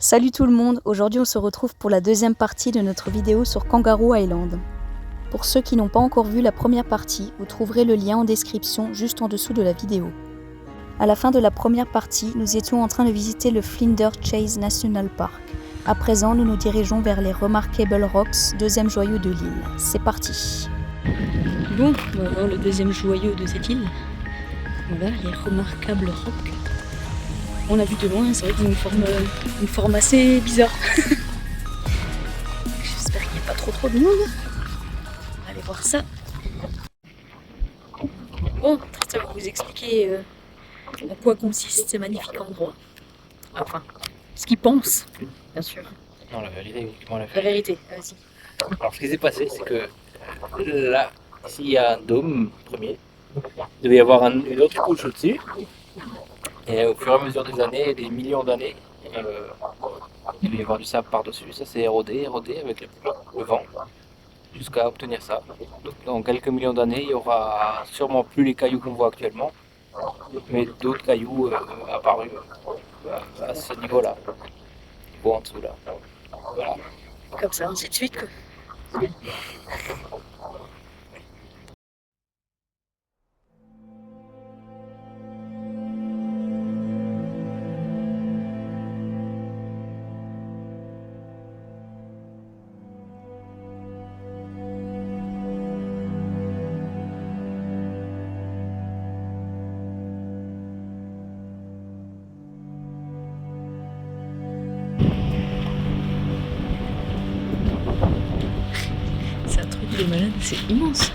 Salut tout le monde, aujourd'hui on se retrouve pour la deuxième partie de notre vidéo sur Kangaroo Island. Pour ceux qui n'ont pas encore vu la première partie, vous trouverez le lien en description juste en dessous de la vidéo. À la fin de la première partie, nous étions en train de visiter le Flinders Chase National Park. À présent, nous nous dirigeons vers les Remarkable Rocks, deuxième joyau de l'île. C'est parti. Bon, on va voir le deuxième joyau de cette île. Voilà, les Remarkable Rocks. On a vu de loin, c'est vrai qu'ils ont une forme assez bizarre. J'espère qu'il n'y a pas trop de monde. On va aller voir ça. Bon, Tristan va vous expliquer en quoi consiste ce magnifique endroit. Enfin, ce qu'il pense, bien sûr. Non, la vérité, uniquement la La vérité. vérité, vas-y. Alors, ce qui s'est passé, c'est que là, ici, il y a un dôme premier. Il devait y avoir une autre couche au-dessus. Et au fur et à mesure des années, des millions d'années, il devait y avoir du sable par-dessus. Ça s'est érodé avec le vent, jusqu'à obtenir ça. Donc, dans quelques millions d'années, il y aura sûrement plus les cailloux qu'on voit actuellement, mais d'autres cailloux apparus à ce niveau-là, ou en dessous là. Voilà. Comme ça, ainsi de suite, quoi. C'est un truc de malade, c'est immense.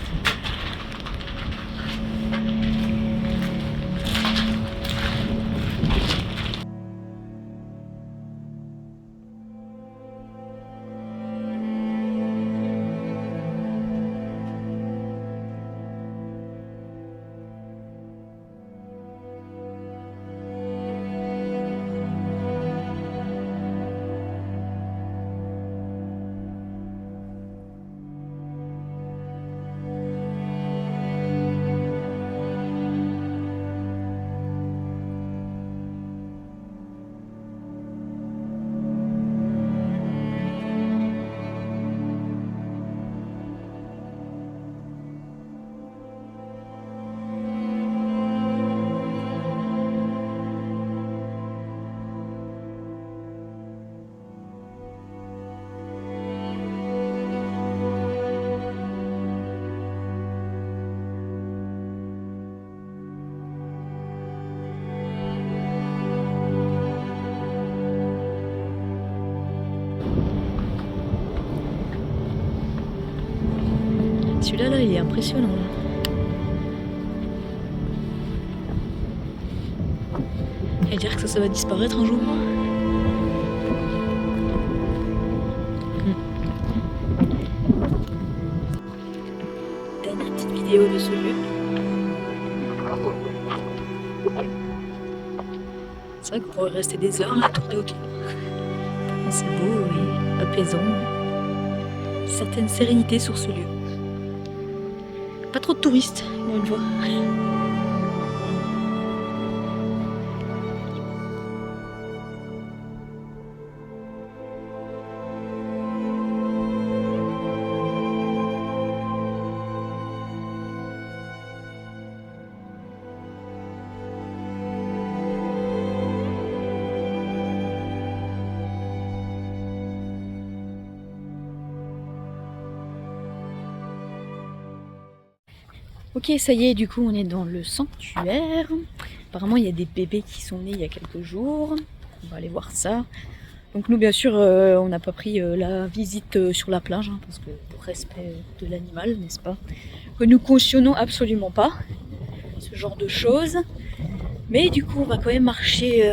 Celui-là, là, il est impressionnant. Là. Et dire que ça va disparaître un jour. Dernière petite vidéo de ce lieu. C'est vrai qu'on pourrait rester des heures là, tourner autour. C'est beau et apaisant. Certaine sérénité sur ce lieu. Pas trop de touristes, une fois. Ok, ça y est, du coup, on est dans le sanctuaire. Apparemment, il y a des bébés qui sont nés il y a quelques jours. On va aller voir ça. Donc nous, bien sûr, on n'a pas pris la visite sur la plage, hein, parce que pour respect de l'animal, n'est-ce pas? Que nous cautionnons absolument pas ce genre de choses. Mais du coup, on va quand même marcher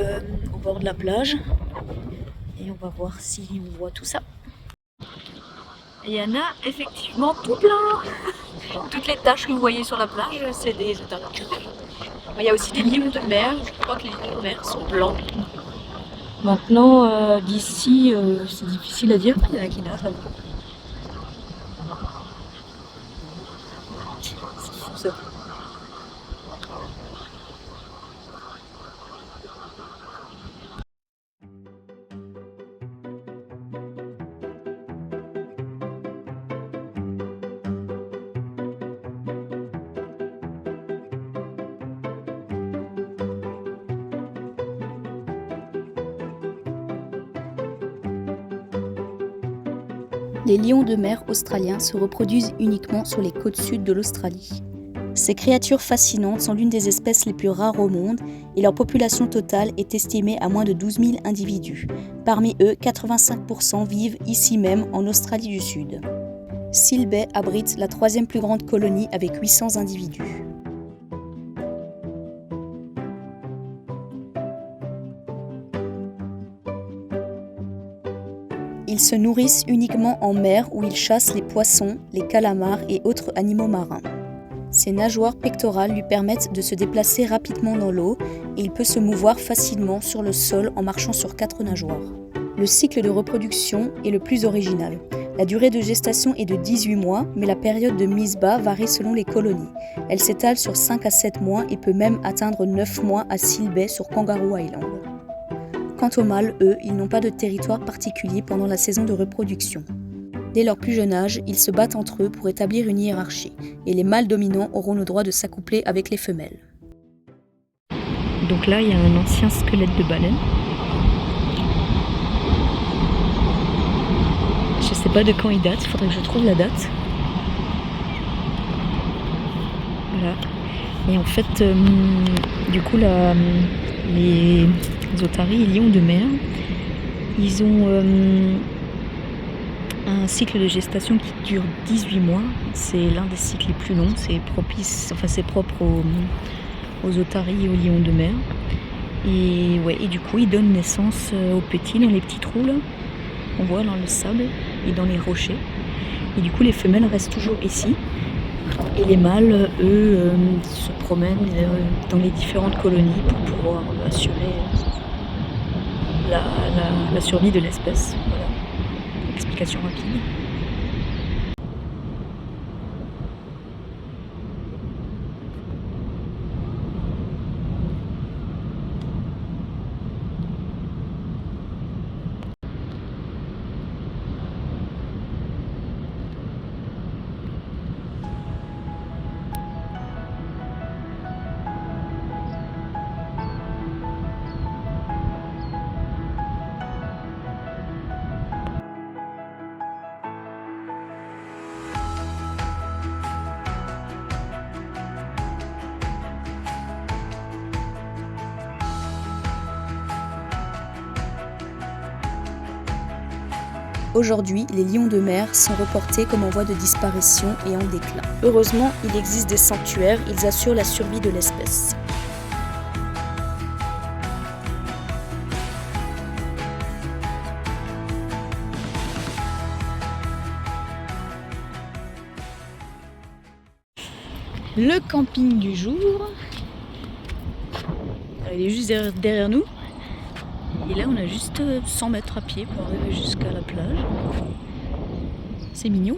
au bord de la plage. Et on va voir si on voit tout ça. Il y en a effectivement tout plein. Toutes les taches que vous voyez sur la plage, c'est des otaries. Il y a aussi des lions de mer. Je crois que les lions de mer sont blancs. Maintenant, d'ici, c'est difficile à dire. Il y en a qui nagent là-bas. C'est fou ça. Les lions de mer australiens se reproduisent uniquement sur les côtes sud de l'Australie. Ces créatures fascinantes sont l'une des espèces les plus rares au monde et leur population totale est estimée à moins de 12 000 individus. Parmi eux, 85% vivent ici même en Australie du Sud. Seal Bay abrite la troisième plus grande colonie avec 800 individus. Ils se nourrissent uniquement en mer où ils chassent les poissons, les calamars et autres animaux marins. Ses nageoires pectorales lui permettent de se déplacer rapidement dans l'eau et il peut se mouvoir facilement sur le sol en marchant sur 4 nageoires. Le cycle de reproduction est le plus original. La durée de gestation est de 18 mois, mais la période de mise bas varie selon les colonies. Elle s'étale sur 5 à 7 mois et peut même atteindre 9 mois à Seal Bay sur Kangaroo Island. Quant aux mâles, eux, ils n'ont pas de territoire particulier pendant la saison de reproduction. Dès leur plus jeune âge, ils se battent entre eux pour établir une hiérarchie, et les mâles dominants auront le droit de s'accoupler avec les femelles. Donc là, il y a un ancien squelette de baleine. Je sais pas de quand il date, il faudrait que je trouve la date. Voilà. Et en fait, du coup, les otaries et lions de mer, ils ont un cycle de gestation qui dure 18 mois. C'est l'un des cycles les plus longs. C'est propre aux otaries et aux lions de mer. Et du coup, ils donnent naissance aux petits dans les petits trous là. On voit dans le sable et dans les rochers. Et du coup, les femelles restent toujours ici. Et les mâles, eux, se promènent dans les différentes colonies pour pouvoir assurer la survie de l'espèce. Voilà. Explication rapide. Aujourd'hui, les lions de mer sont reportés comme en voie de disparition et en déclin. Heureusement, il existe des sanctuaires, ils assurent la survie de l'espèce. Le camping du jour. Il est juste derrière nous. Et là, on a juste 100 mètres à pied pour arriver jusqu'à la plage. C'est mignon.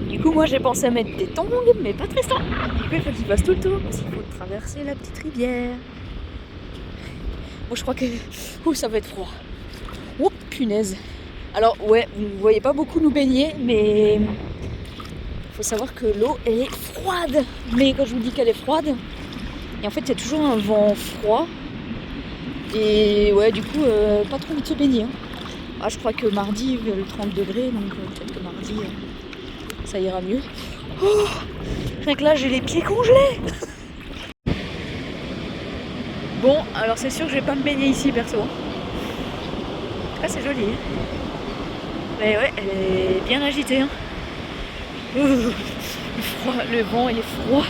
Du coup, moi, j'ai pensé à mettre des tongs, mais pas Tristan. Du coup, il faut qu'il fasse tout le tour parce qu'il faut traverser la petite rivière. Bon, je crois que ça va être froid. Oh, punaise. Alors, ouais, vous ne voyez pas beaucoup nous baigner, mais il faut savoir que l'eau, elle est froide. Mais quand je vous dis qu'elle est froide, et en fait, il y a toujours un vent froid. Et ouais, du coup, pas trop envie de se baigner. Hein. Ah, je crois que mardi, il y a le 30 degrés, donc peut-être que mardi, ça ira mieux. Oh, rien que là, j'ai les pieds congelés. Bon, alors c'est sûr que je vais pas me baigner ici, perso. En tout cas, c'est joli. Hein. Mais ouais, elle est bien agitée. Hein. Le vent, il est froid.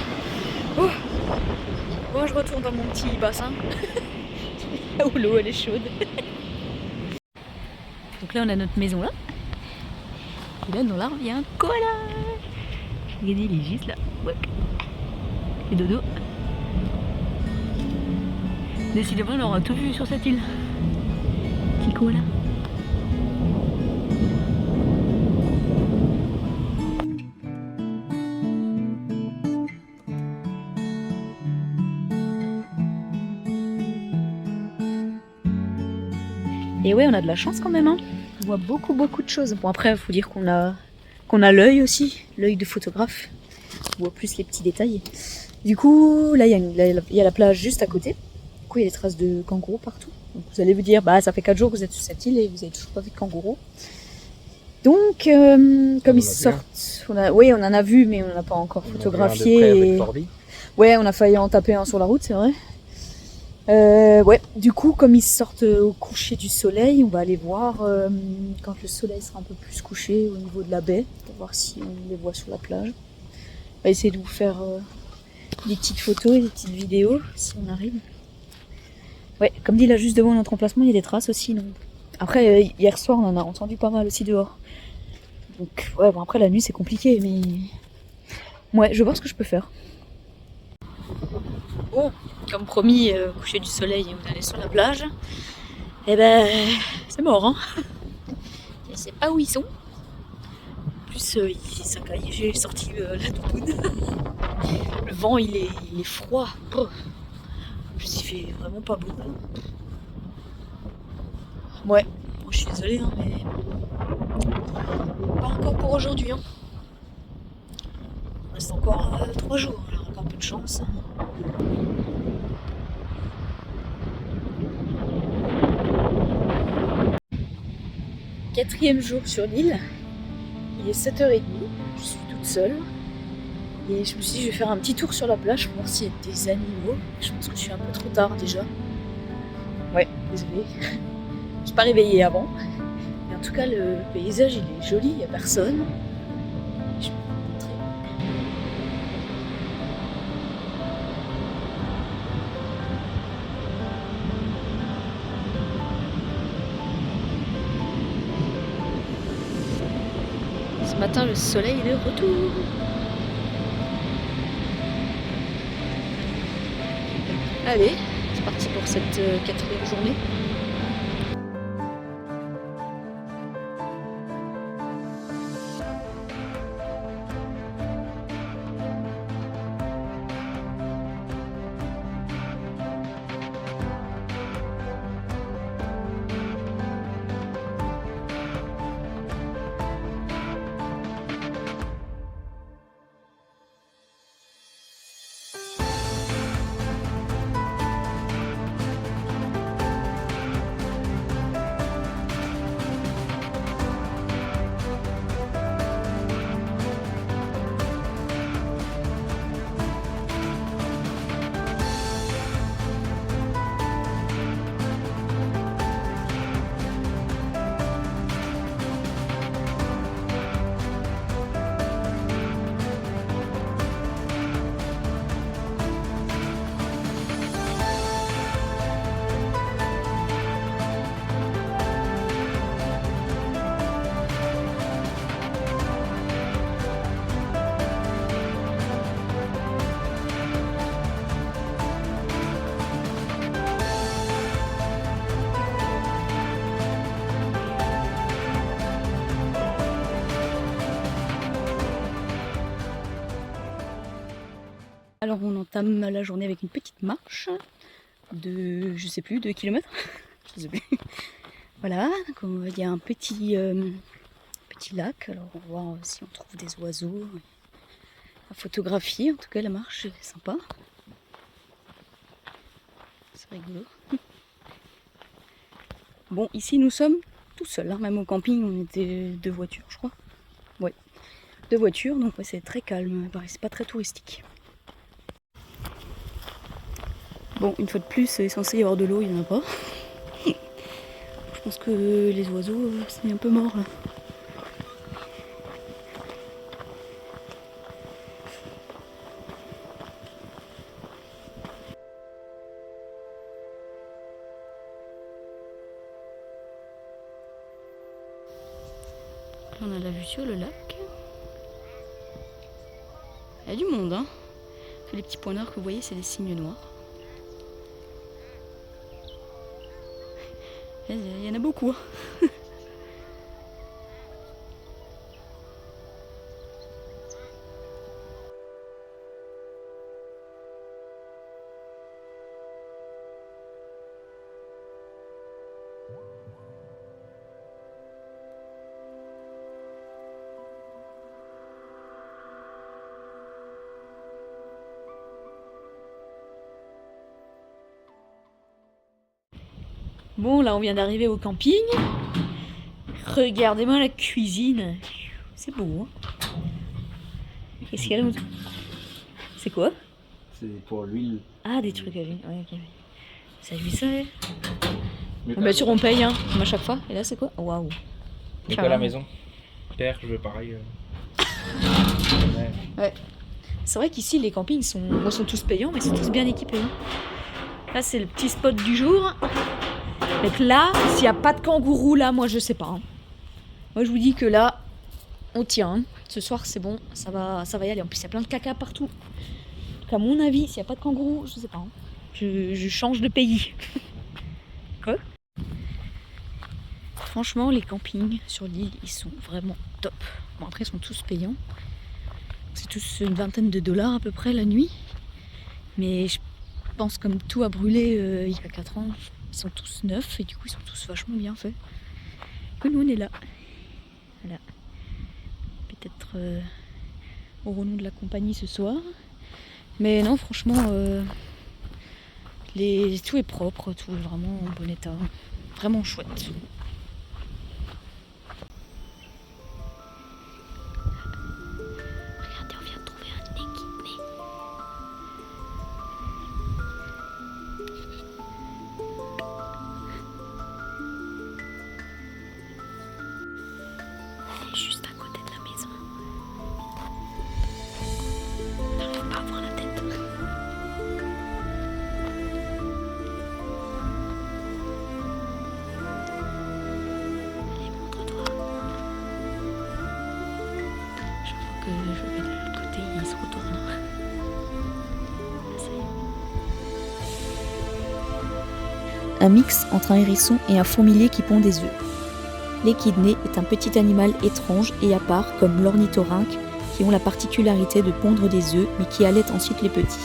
Oh. Bon, je retourne dans mon petit bassin. Là où l'eau elle est chaude. Donc là on a notre maison là. Et là dans l'arbre il y a un koala. Regardez, il est juste là. Ouais. Et dodo. Décidément on aura tout vu sur cette île. Petit koala. Et ouais, on a de la chance quand même, hein. On voit beaucoup de choses. Bon après, il faut dire qu'on a l'œil aussi, l'œil de photographe. On voit plus les petits détails. Du coup, là, il y a la plage juste à côté, coup, il y a des traces de kangourous partout. Donc, vous allez vous dire, bah, ça fait 4 jours que vous êtes sur cette île et vous n'avez toujours pas vu de kangourous. Donc, comme ils sortent, oui, on en a vu, mais on n'en a pas encore photographié. Ouais, on a failli en taper un sur la route, c'est vrai. Ouais, du coup, comme ils sortent au coucher du soleil, on va aller voir quand le soleil sera un peu plus couché au niveau de la baie, pour voir si on les voit sur la plage. On va essayer de vous faire des petites photos et des petites vidéos, si on arrive. Ouais, comme dit là, juste devant notre emplacement, il y a des traces aussi. Donc... Après, hier soir, on en a entendu pas mal aussi dehors. Donc, ouais, bon, après, la nuit, c'est compliqué, mais... Ouais, je vais voir ce que je peux faire. Bon, comme promis, coucher du soleil, on allait sur la plage. Et ben, c'est mort, hein. Je sais pas où ils sont. En plus, j'ai sorti la doudoune. Le vent, il est froid. En plus, il fait vraiment pas beau. Ouais, bon, je suis désolée, hein, mais pas encore pour aujourd'hui. Hein. Il reste encore 3 jours, on aura encore un peu de chance. Quatrième jour sur l'île, il est 7h30, je suis toute seule. Et je me suis dit, je vais faire un petit tour sur la plage pour voir s'il y a des animaux. Je pense que je suis un peu trop tard déjà. Ouais, désolée. Je suis pas réveillée avant. Mais en tout cas, le paysage, il est joli, il n'y a personne. Je vais vous montrer. Ce matin, le soleil est de retour. Allez, c'est parti pour cette 4e journée. Alors on entame la journée avec une petite marche de, je sais plus, 2 km. Je sais plus. Voilà, donc il y a un petit lac, alors on va voir si on trouve des oiseaux à photographier. En tout cas la marche est sympa. C'est rigolo. Bon, ici nous sommes tout seuls, hein. Même au camping on était 2 voitures je crois. Ouais, 2 voitures, donc ouais, c'est très calme, c'est pas très touristique. Bon, une fois de plus, il est censé y avoir de l'eau, il n'y en a pas. Je pense que les oiseaux, c'est un peu mort là. On a la vue sur le lac. Il y a du monde, hein. Les petits points noirs que vous voyez, c'est des cygnes noirs. Il y en a beaucoup. Hein. Bon, là, on vient d'arriver au camping. Regardez-moi la cuisine. C'est beau, hein. Qu'est-ce qu'il y a là? C'est quoi? C'est pour l'huile. Ah, des trucs à l'huile. Ouais, ok. Ça, je sais. Mais Bien sûr, on paye, hein, comme à chaque fois. Et là, c'est quoi? Waouh. Mais pas à la maison. Père, je veux pareil. Ouais. C'est vrai qu'ici, les campings sont tous payants, mais ils sont tous bien équipés. Hein. Là, c'est le petit spot du jour. Donc là, s'il n'y a pas de kangourou, là, moi, je sais pas. Hein. Moi, je vous dis que là, on tient. Hein. Ce soir, c'est bon, ça va y aller. En plus, il y a plein de caca partout. Donc, à mon avis, s'il n'y a pas de kangourou, je sais pas. Hein. Je change de pays. Quoi? Franchement, les campings sur l'île, ils sont vraiment top. Bon, après, ils sont tous payants. C'est tous une vingtaine de dollars à peu près la nuit. Mais je pense comme tout a brûlé il y a 4 ans, ils sont tous neufs et du coup ils sont tous vachement bien faits. Que nous on est là. Voilà. Peut-être aurons-nous de la compagnie ce soir. Mais non franchement tout est propre, tout est vraiment en bon état. Vraiment chouette. Regardez, on vient de trouver un équidné. Elle est juste à côté de la maison. On n'arrive pas à voir la tête. Allez, montre-toi. Je vois que je vais de l'autre côté, il se retourne. Ça y est. Un mix entre un hérisson et un fourmilier qui pond des œufs. L'équidné est un petit animal étrange et à part comme l'ornithorynque qui ont la particularité de pondre des œufs mais qui allaitent ensuite les petits.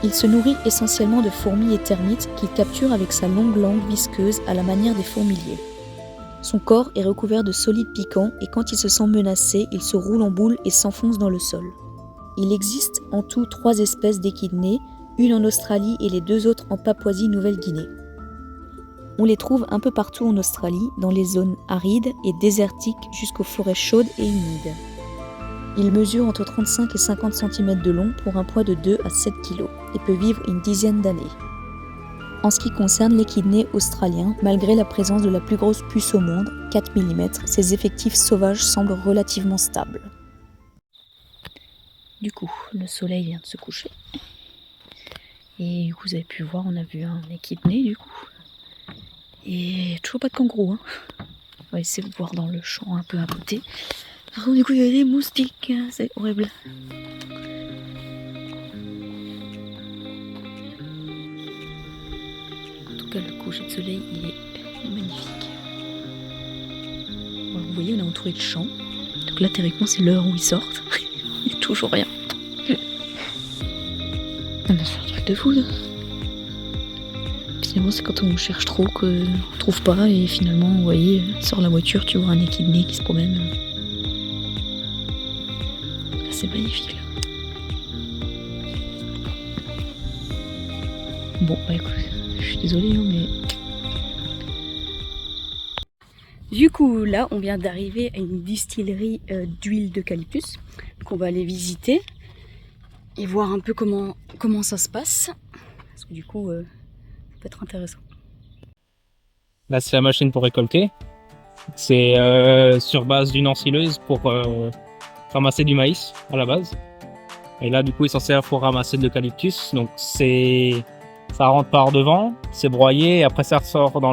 Il se nourrit essentiellement de fourmis et termites qu'il capture avec sa longue langue visqueuse à la manière des fourmiliers. Son corps est recouvert de solides piquants et quand il se sent menacé, il se roule en boule et s'enfonce dans le sol. Il existe en tout 3 espèces d'équidnés, une en Australie et les 2 autres en Papouasie-Nouvelle-Guinée. On les trouve un peu partout en Australie, dans les zones arides et désertiques jusqu'aux forêts chaudes et humides. Il mesure entre 35 et 50 cm de long pour un poids de 2 à 7 kg et peut vivre une dizaine d'années. En ce qui concerne l'équidné australien, malgré la présence de la plus grosse puce au monde, 4 mm, ses effectifs sauvages semblent relativement stables. Du coup, le soleil vient de se coucher. Et du coup, vous avez pu voir, on a vu un équidné du coup. Et toujours pas de kangourou. Hein. On va essayer de voir dans le champ un peu à côté. Par contre, du coup, il y a des moustiques. C'est horrible. En tout cas, le coucher de soleil, il est magnifique. Alors, vous voyez, on est entouré de champs. Donc là, théoriquement, c'est l'heure où ils sortent. Il n'y a toujours rien. C'est un truc de fou, ça. Finalement, c'est quand on cherche trop qu'on ne trouve pas et finalement, vous voyez, sort la voiture, tu vois un équidné qui se promène. Là, c'est magnifique, là. Bon, bah écoute, je suis désolée, hein, mais... Du coup, là, on vient d'arriver à une distillerie d'huile d'eucalyptus. Donc, on va aller visiter et voir un peu comment ça se passe. Parce que du coup... peut être intéressant. Là, c'est la machine pour récolter. C'est sur base d'une ensileuse pour ramasser du maïs à la base. Et là, du coup, il s'en sert pour ramasser de l'eucalyptus. Donc, ça rentre par devant, c'est broyé et après ça ressort dans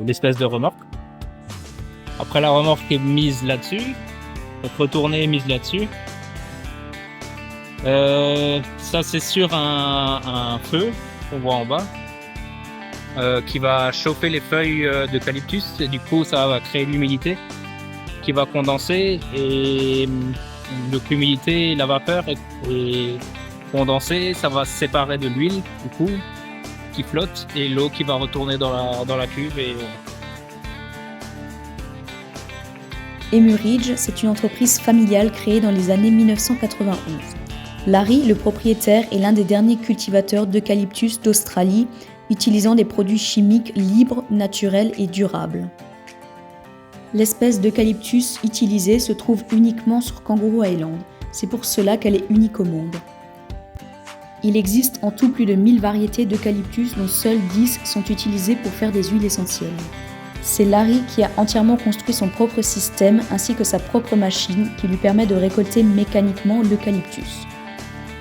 l'espèce de remorque. Après, la remorque est mise là-dessus, donc retournée et mise là-dessus. Ça, c'est sur un feu qu'on voit en bas qui va chauffer les feuilles d'eucalyptus et du coup ça va créer de l'humidité qui va condenser et donc l'humidité, la vapeur est condensée, ça va se séparer de l'huile du coup qui flotte et l'eau qui va retourner dans la cuve. Emuridge, c'est une entreprise familiale créée dans les années 1991. Larry, le propriétaire, est l'un des derniers cultivateurs d'eucalyptus d'Australie, utilisant des produits chimiques libres, naturels et durables. L'espèce d'eucalyptus utilisée se trouve uniquement sur Kangaroo Island. C'est pour cela qu'elle est unique au monde. Il existe en tout plus de 1000 variétés d'eucalyptus dont seules 10 sont utilisées pour faire des huiles essentielles. C'est Larry qui a entièrement construit son propre système ainsi que sa propre machine qui lui permet de récolter mécaniquement l'eucalyptus.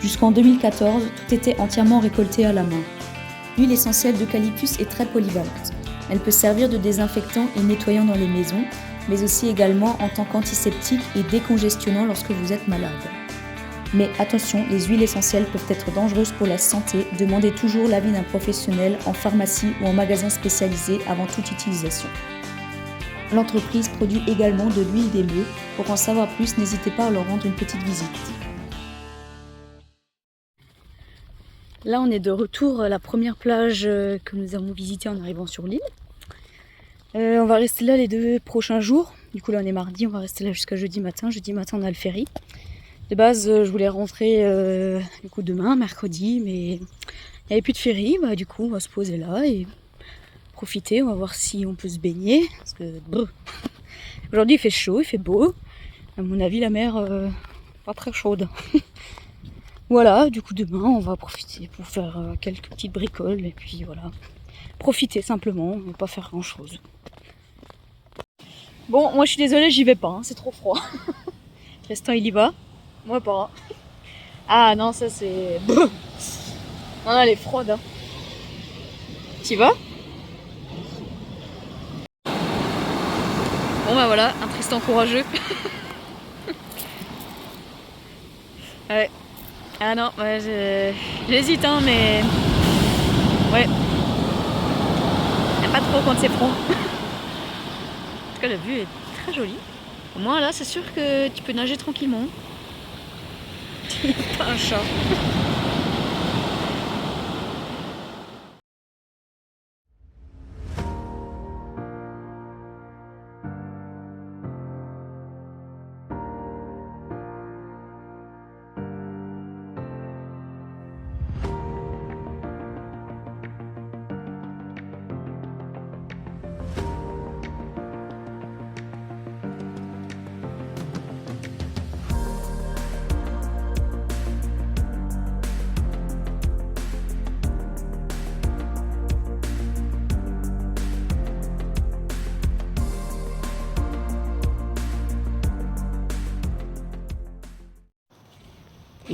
Jusqu'en 2014, tout était entièrement récolté à la main. L'huile essentielle d'eucalyptus est très polyvalente. Elle peut servir de désinfectant et nettoyant dans les maisons, mais aussi également en tant qu'antiseptique et décongestionnant lorsque vous êtes malade. Mais attention, les huiles essentielles peuvent être dangereuses pour la santé. Demandez toujours l'avis d'un professionnel en pharmacie ou en magasin spécialisé avant toute utilisation. L'entreprise produit également de l'huile d'émeu. Pour en savoir plus, n'hésitez pas à leur rendre une petite visite. Là, on est de retour à la première plage que nous avons visitée en arrivant sur l'île. On va rester là les 2 prochains jours. Du coup, là, on est mardi, on va rester là jusqu'à jeudi matin. Jeudi matin, on a le ferry. De base, je voulais rentrer du coup demain, mercredi, mais il n'y avait plus de ferry. Bah, du coup, on va se poser là et profiter. On va voir si on peut se baigner. Parce que aujourd'hui, il fait chaud, il fait beau. À mon avis, la mer, pas très chaude. Voilà, du coup, demain, on va profiter pour faire quelques petites bricoles. Et puis voilà, profiter simplement, on ne va pas faire grand-chose. Bon, moi, je suis désolée, j'y vais pas, hein, c'est trop froid. Tristan, il y va. Moi pas. Ah non, ça c'est... Non, elle est froide. Hein. T'y vas? Bon bah voilà, un Tristan courageux. Ouais. Ah non, ouais, j'hésite hein, mais... Ouais. J'aime pas trop quand c'est froid. En tout cas, la vue est très jolie. Au moins là, c'est sûr que tu peux nager tranquillement. Pas un chat.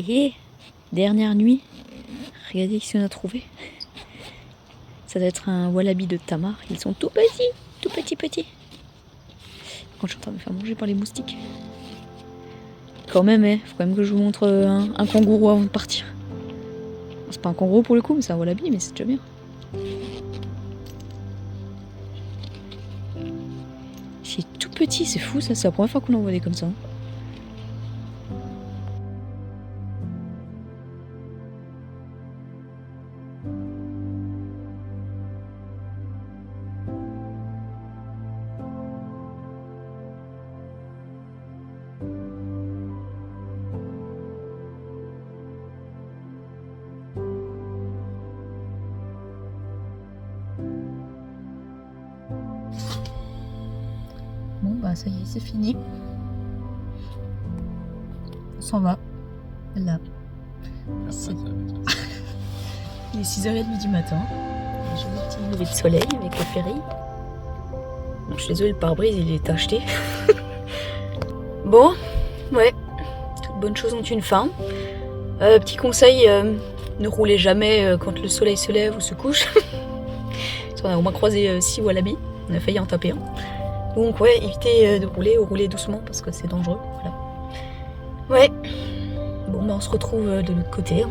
Et dernière nuit, regardez qui on a trouvé. Ça doit être un wallaby de Tamar. Ils sont tout petits. Quand je suis en train de me faire manger par les moustiques. Quand même, faut quand même que je vous montre un kangourou avant de partir. C'est pas un kangourou pour le coup, mais c'est un wallaby, mais c'est déjà bien. C'est tout petit, c'est fou ça, c'est la première fois qu'on en voit des comme ça. Bon bah ça y est, c'est fini. On s'en va. Là. Il est 6h30 du matin. J'ai un petit lever de soleil avec le ferry. Bon, je suis désolée, le pare-brise il est acheté. Bon, ouais. Toutes bonnes choses ont une fin. Petit conseil, ne roulez jamais quand le soleil se lève ou se couche. On a au moins croisé 6 wallabies. On a failli en taper un. Donc ouais, évitez de rouler ou rouler doucement parce que c'est dangereux. Voilà. Ouais. Bon bah on se retrouve de l'autre côté.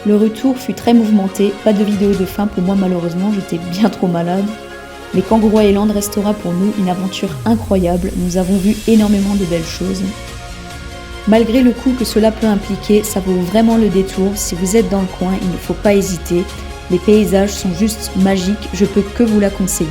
Le retour fut très mouvementé, pas de vidéo de fin pour moi malheureusement, j'étais bien trop malade. Mais Kangaroo Island restera pour nous une aventure incroyable, nous avons vu énormément de belles choses. Malgré le coût que cela peut impliquer, ça vaut vraiment le détour. Si vous êtes dans le coin, il ne faut pas hésiter. Les paysages sont juste magiques, je peux que vous la conseiller.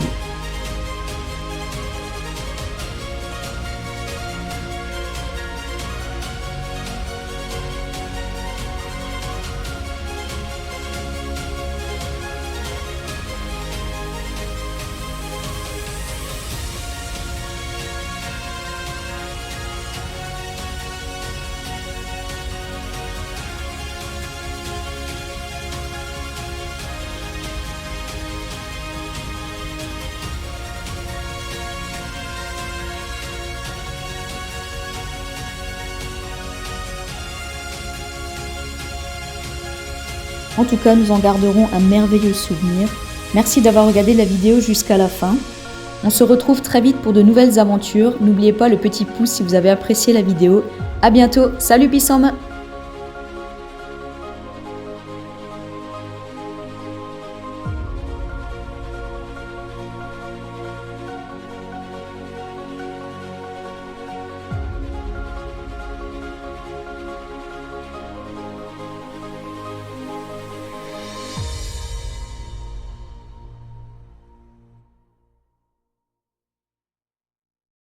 En tout cas, nous en garderons un merveilleux souvenir. Merci d'avoir regardé la vidéo jusqu'à la fin. On se retrouve très vite pour de nouvelles aventures. N'oubliez pas le petit pouce si vous avez apprécié la vidéo. À bientôt, salut Bissam!